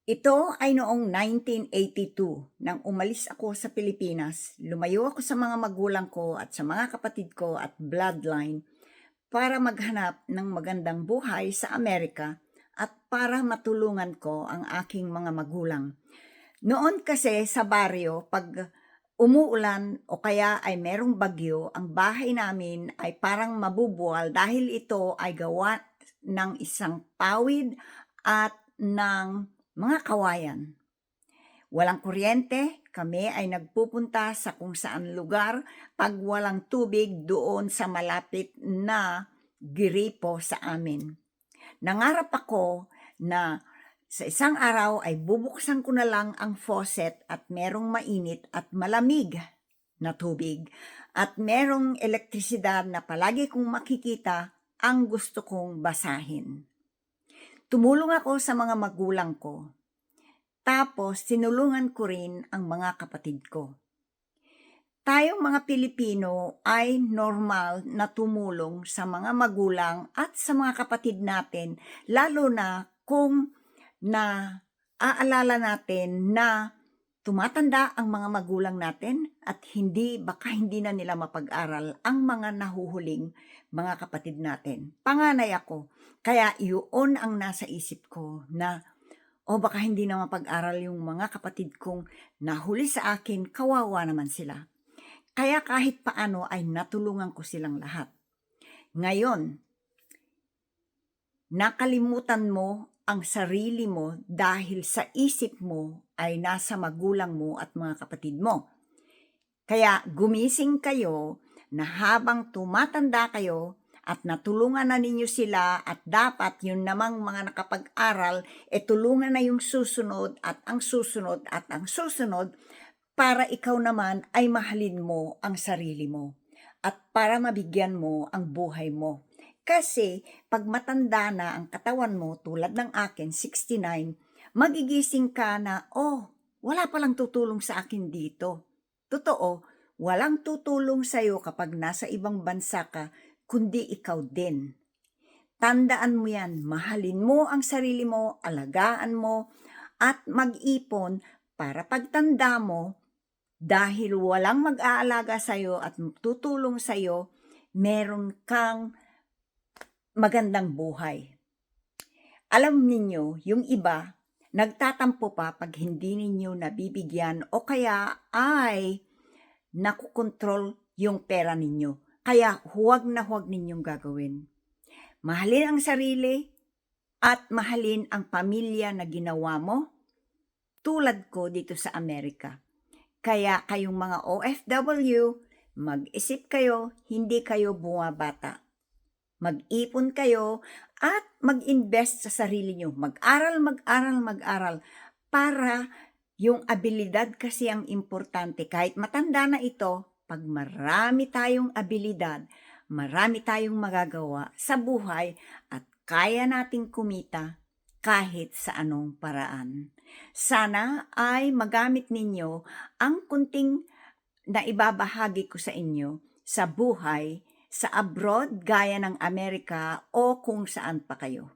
Ito ay noong 1982 nang umalis ako sa Pilipinas. Lumayo ako sa mga magulang ko at sa mga kapatid ko at bloodline para maghanap ng magandang buhay sa Amerika at para matulungan ko ang aking mga magulang. Noon kasi sa baryo, pag umuulan o kaya ay merong bagyo, ang bahay namin ay parang mabubuwal dahil ito ay gawa ng isang pawid at ng mga kawayan. Walang kuryente, kami ay nagpupunta sa kung saan lugar pag walang tubig doon sa malapit na giripo sa amin. Nangarap ako na sa isang araw ay bubuksan ko na lang ang faucet at merong mainit at malamig na tubig at merong elektrisidad na palagi kong makikita ang gusto kong basahin. Tumulong ako sa mga magulang ko. Tapos tinulungan ko rin ang mga kapatid ko. Tayong mga Pilipino ay normal na tumulong sa mga magulang at sa mga kapatid natin, lalo na kung naaalala natin na tumatanda ang mga magulang natin at baka hindi na nila mapag-aral ang mga nahuhuling mga kapatid natin. Panganay ako, kaya iyon ang nasa isip ko na baka hindi na mapag-aral yung mga kapatid kong nahuli sa akin, kawawa naman sila. Kaya kahit paano ay natulungan ko silang lahat. Ngayon, nakalimutan mo ang sarili mo dahil sa isip mo ay nasa magulang mo at mga kapatid mo. Kaya gumising kayo na habang tumatanda kayo at natulungan na ninyo sila at dapat yun namang mga nakapag-aral, tulungan na yung susunod at ang susunod at ang susunod para ikaw naman ay mahalin mo ang sarili mo at para mabigyan mo ang buhay mo. Kasi pag matanda na ang katawan mo tulad ng akin, 69, magigising ka na, wala palang tutulong sa akin dito. Totoo, walang tutulong sa'yo kapag nasa ibang bansa ka, kundi ikaw din. Tandaan mo yan, mahalin mo ang sarili mo, alagaan mo, at mag-ipon para pagtanda mo, dahil walang mag-aalaga sa'yo at tutulong sa'yo, meron kang magandang buhay. Alam ninyo, yung iba, nagtatampo pa pag hindi ninyo nabibigyan o kaya ay nakukontrol yung pera ninyo. Kaya huwag na huwag ninyong gagawin. Mahalin ang sarili at mahalin ang pamilya na ginawa mo, tulad ko dito sa Amerika. Kaya kayong mga OFW, mag-isip kayo, hindi kayo bumabata. Mag-ipon kayo at mag-invest sa sarili nyo. Mag-aral para yung abilidad kasi ang importante. Kahit matanda na ito, pag marami tayong abilidad, marami tayong magagawa sa buhay at kaya nating kumita kahit sa anong paraan. Sana ay magamit ninyo ang kunting na ibabahagi ko sa inyo sa buhay sa abroad gaya ng Amerika o kung saan pa kayo.